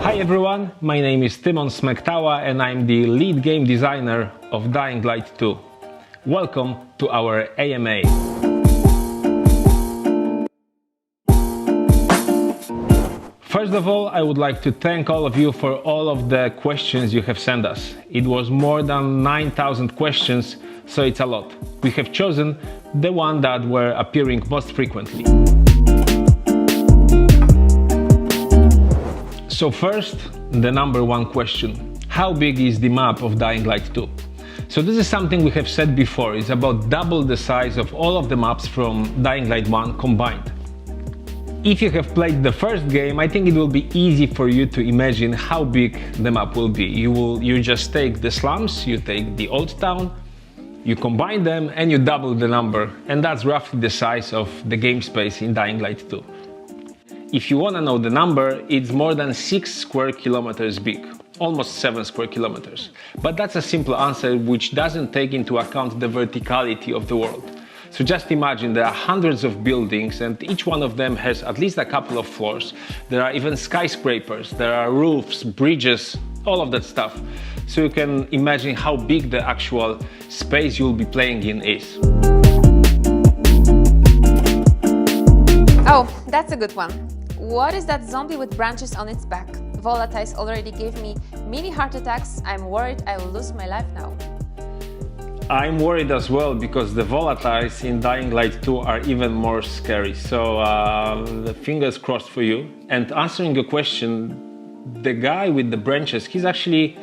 Hi everyone, my name is Tymon Smektawa and I'm the lead game designer of Dying Light 2. Welcome to our AMA. First of all, I would like to thank all of you for all of the questions you have sent us. It was more than 9,000 questions, so it's a lot. We have chosen the one that were appearing most frequently. So first, the number one question. How big is the map of Dying Light 2? So this is something we have said before. It's about double the size of all of the maps from Dying Light 1 combined. If you have played the first game, I think it will be easy for you to imagine how big the map will be. You just take the slums, you take the old town, you combine them and you double the number, and that's roughly the size of the game space in Dying Light 2. If you want to know the number, it's more than 6 square kilometers big, almost 7 square kilometers. But that's a simple answer which doesn't take into account the verticality of the world. So just imagine there are hundreds of buildings and each one of them has at least a couple of floors. There are even skyscrapers, there are roofs, bridges, all of that stuff. So you can imagine how big the actual space you'll be playing in is. Oh, that's a good one. What is that zombie with branches on its back? Volatiles already gave me mini heart attacks. I'm worried I will lose my life now. I'm worried as well because the volatiles in Dying Light 2 are even more scary. So the fingers crossed for you. And answering your question, the guy with the branches, he's actually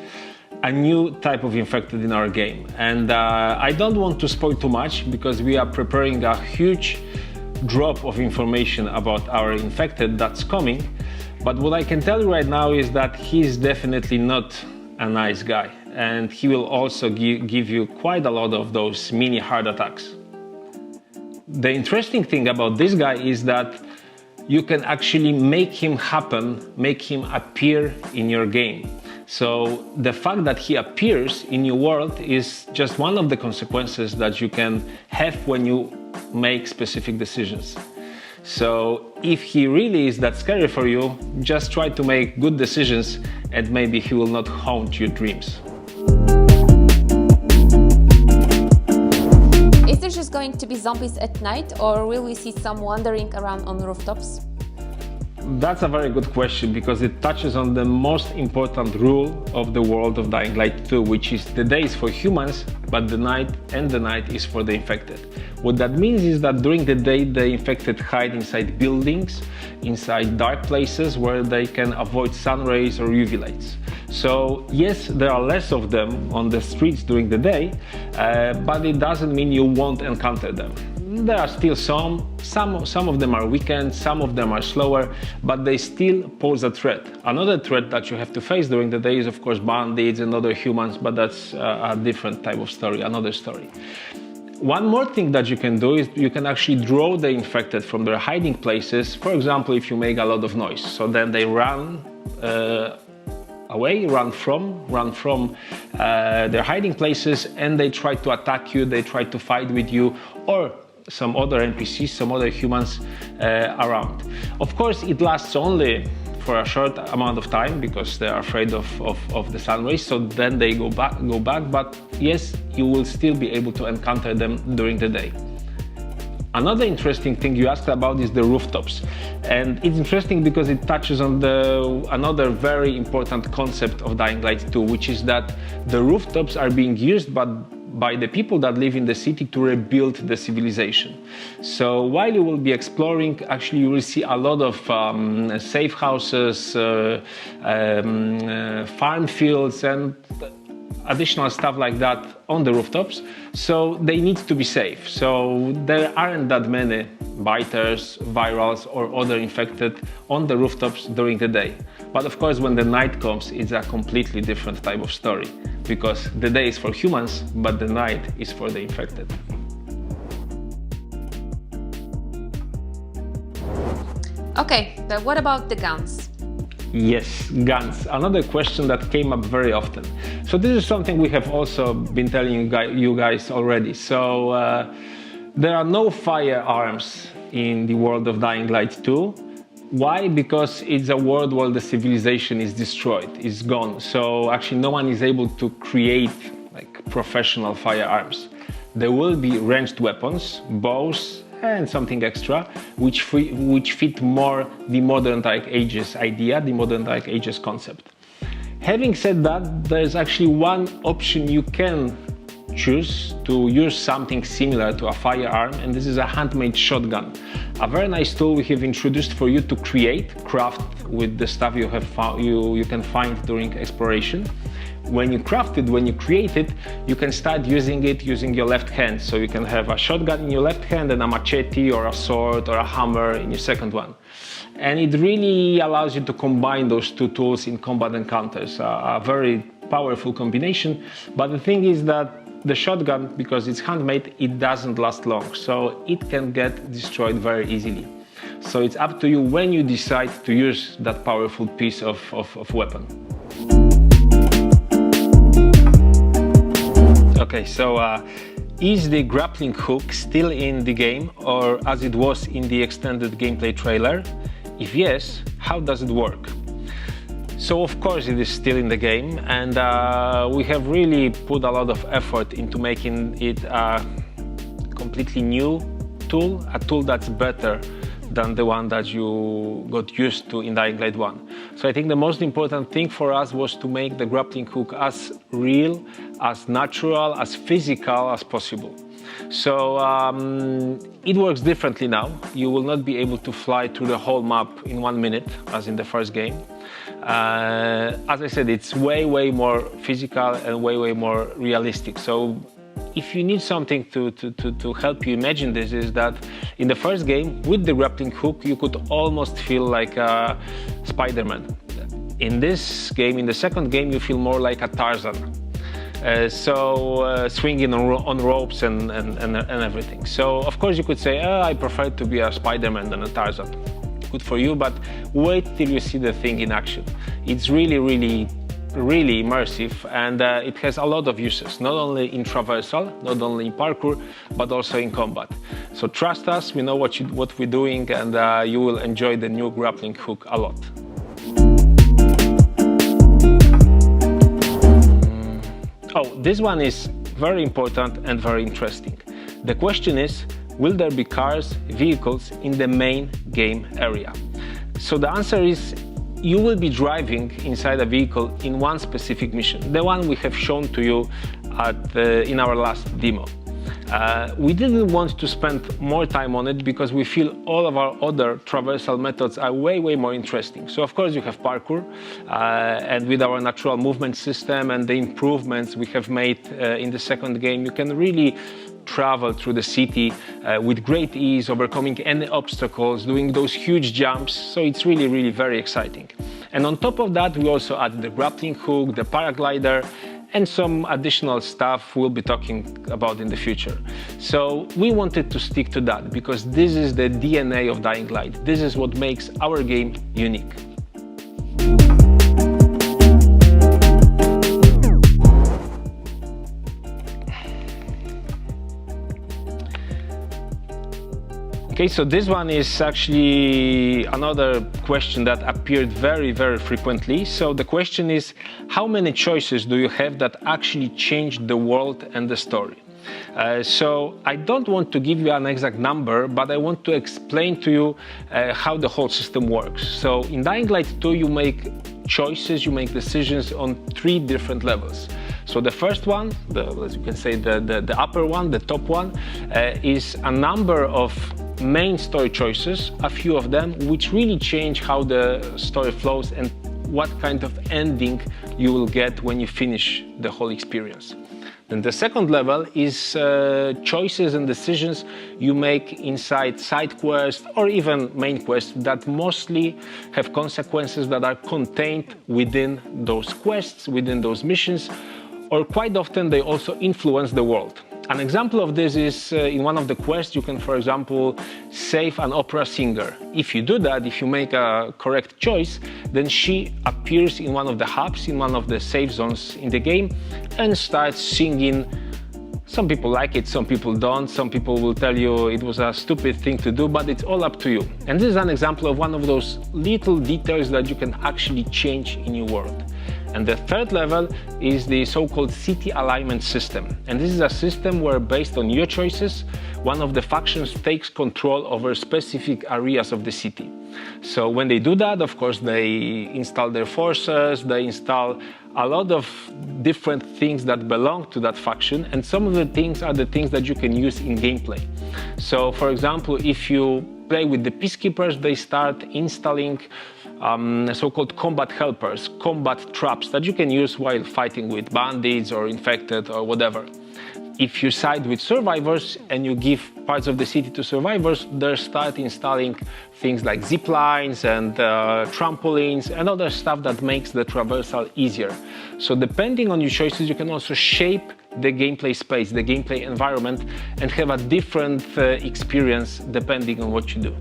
a new type of infected in our game. And I don't want to spoil too much because we are preparing a huge drop of information about our infected that's coming, but what I can tell you right now is that he's definitely not a nice guy, and he will also give you quite a lot of those mini heart attacks. The interesting thing about this guy is that you can actually make him happen, make him appear in your game. So the fact that he appears in your world is just one of the consequences that you can have when you make specific decisions. So if he really is that scary for you, just try to make good decisions and maybe he will not haunt your dreams. Is there just going to be zombies at night, or will we see some wandering around on rooftops? That's a very good question because it touches on the most important rule of the world of Dying Light 2, which is the day is for humans, but the night is for the infected. What that means is that during the day, the infected hide inside buildings, inside dark places where they can avoid sun rays or UV lights. So yes, there are less of them on the streets during the day, but it doesn't mean you won't encounter them. There are still some of them are weakened, some of them are slower, but they still pose a threat. Another threat that you have to face during the day is of course bandits and other humans, but that's a different type of story, another story. One more thing that you can do is you can actually draw the infected from their hiding places. For example, if you make a lot of noise, so then they run away, run from their hiding places, and they try to attack you, they try to fight with you, or some other NPCs, some other humans around. Of course, it lasts only for a short amount of time because they are afraid of the sun rays, so then they go back, but yes, you will still be able to encounter them during the day. Another interesting thing you asked about is the rooftops, and it's interesting because it touches on another very important concept of Dying Light 2, which is that the rooftops are being used by the people that live in the city to rebuild the civilization. So while you will be exploring, actually you will see a lot of safe houses, farm fields and additional stuff like that on the rooftops, so they need to be safe. So there aren't that many biters, virals or other infected on the rooftops during the day. But of course when the night comes, it's a completely different type of story, because the day is for humans, but the night is for the infected. Okay, but what about the guns? Yes, guns. Another question that came up very often. So this is something we have also been telling you guys already. So there are no firearms in the world of Dying Light 2. Why? Because it's a world where the civilization is destroyed, is gone. So actually no one is able to create like professional firearms. There will be ranged weapons, bows, and something extra, which fit more the modern Dark Ages idea, the modern Dark Ages concept. Having said that, there's actually one option you can choose to use something similar to a firearm, and this is a handmade shotgun. A very nice tool we have introduced for you to craft with the stuff you can find during exploration. When you craft it, when you create it, you can start using it using your left hand. So you can have a shotgun in your left hand and a machete or a sword or a hammer in your second one. And it really allows you to combine those two tools in combat encounters. A very powerful combination. But the thing is that the shotgun, because it's handmade, it doesn't last long. So it can get destroyed very easily. So it's up to you when you decide to use that powerful piece of weapon. Okay, so is the grappling hook still in the game, or as it was in the extended gameplay trailer? If yes, how does it work? So of course it is still in the game, and we have really put a lot of effort into making it a completely new tool, a tool that's better than the one that you got used to in Dying Light 1. So I think the most important thing for us was to make the grappling hook as real, as natural, as physical as possible. So it works differently now. You will not be able to fly through the whole map in 1 minute, as in the first game. As I said, it's way more physical and way more realistic. So if you need something to help you imagine this, is that in the first game, with the grappling hook, you could almost feel like a Spider-Man. In this game, in the second game, you feel more like a Tarzan. Swinging on ropes and everything. So of course you could say, I prefer to be a Spider-Man than a Tarzan. Good for you, but wait till you see the thing in action. It's really immersive, and it has a lot of uses, not only in traversal, not only in parkour, but also in combat. So trust us, we know what we're doing, and you will enjoy the new grappling hook a lot. Oh, this one is very important and very interesting. The question is, will there be cars, vehicles in the main game area? So the answer is, you will be driving inside a vehicle in one specific mission, the one we have shown to you in our last demo. We didn't want to spend more time on it because we feel all of our other traversal methods are way more interesting. So of course you have parkour, and with our natural movement system and the improvements we have made in the second game, you can really travel through the city with great ease, overcoming any obstacles, doing those huge jumps. So it's really very exciting. And on top of that, we also added the grappling hook, the paraglider, and some additional stuff we'll be talking about in the future. So we wanted to stick to that because this is the DNA of Dying Light. This is what makes our game unique. Okay, so this one is actually another question that appeared very frequently. So the question is, how many choices do you have that actually change the world and the story? So I don't want to give you an exact number, but I want to explain to you how the whole system works. So in Dying Light 2, you make choices, you make decisions on 3 different levels. So the first one, as you can say, the upper one, the top one, is a number of main story choices, a few of them, which really change how the story flows and what kind of ending you will get when you finish the whole experience. Then the second level is choices and decisions you make inside side quests or even main quests that mostly have consequences that are contained within those quests, within those missions, or quite often they also influence the world. An example of this is in one of the quests you can, for example, save an opera singer. If you do that, if you make a correct choice, then she appears in one of the hubs, in one of the safe zones in the game, and starts singing Some people like it, some people don't. Some people will tell you it was a stupid thing to do, but it's all up to you. And this is an example of one of those little details that you can actually change in your world. And the third level is the so-called city alignment system. And this is a system where, based on your choices, one of the factions takes control over specific areas of the city. So when they do that, of course, they install their forces, they install a lot of different things that belong to that faction, and some of the things are the things that you can use in gameplay. So, for example, if you play with the peacekeepers, they start installing so-called combat helpers, combat traps that you can use while fighting with bandits or infected or whatever. If you side with survivors and you give parts of the city to survivors, they start installing things like zip lines and trampolines and other stuff that makes the traversal easier. So depending on your choices, you can also shape the gameplay space, the gameplay environment, and have a different experience depending on what you do.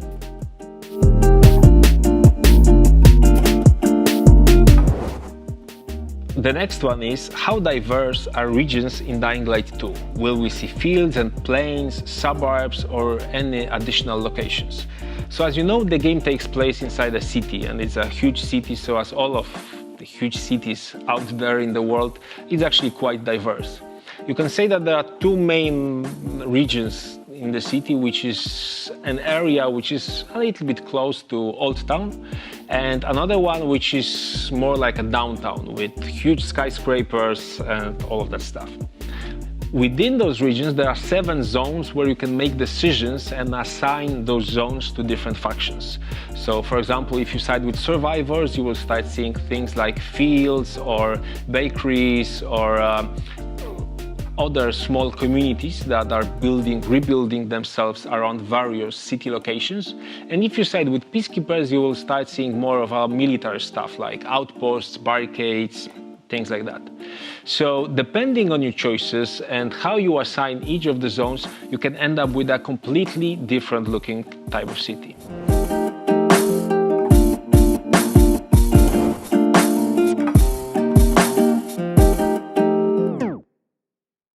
The next one is, how diverse are regions in Dying Light 2? Will we see fields and plains, suburbs, or any additional locations? So as you know, the game takes place inside a city, and it's a huge city, so as all of the huge cities out there in the world, it's actually quite diverse. You can say that there are two main regions in the city, which is an area which is a little bit close to Old Town, and another one which is more like a downtown with huge skyscrapers and all of that stuff. Within those regions, there are 7 zones where you can make decisions and assign those zones to different factions. So, for example, if you side with survivors, you will start seeing things like fields or bakeries or other small communities that are rebuilding themselves around various city locations. And if you side with peacekeepers, you will start seeing more of our military stuff like outposts, barricades, things like that. So depending on your choices and how you assign each of the zones, you can end up with a completely different looking type of city.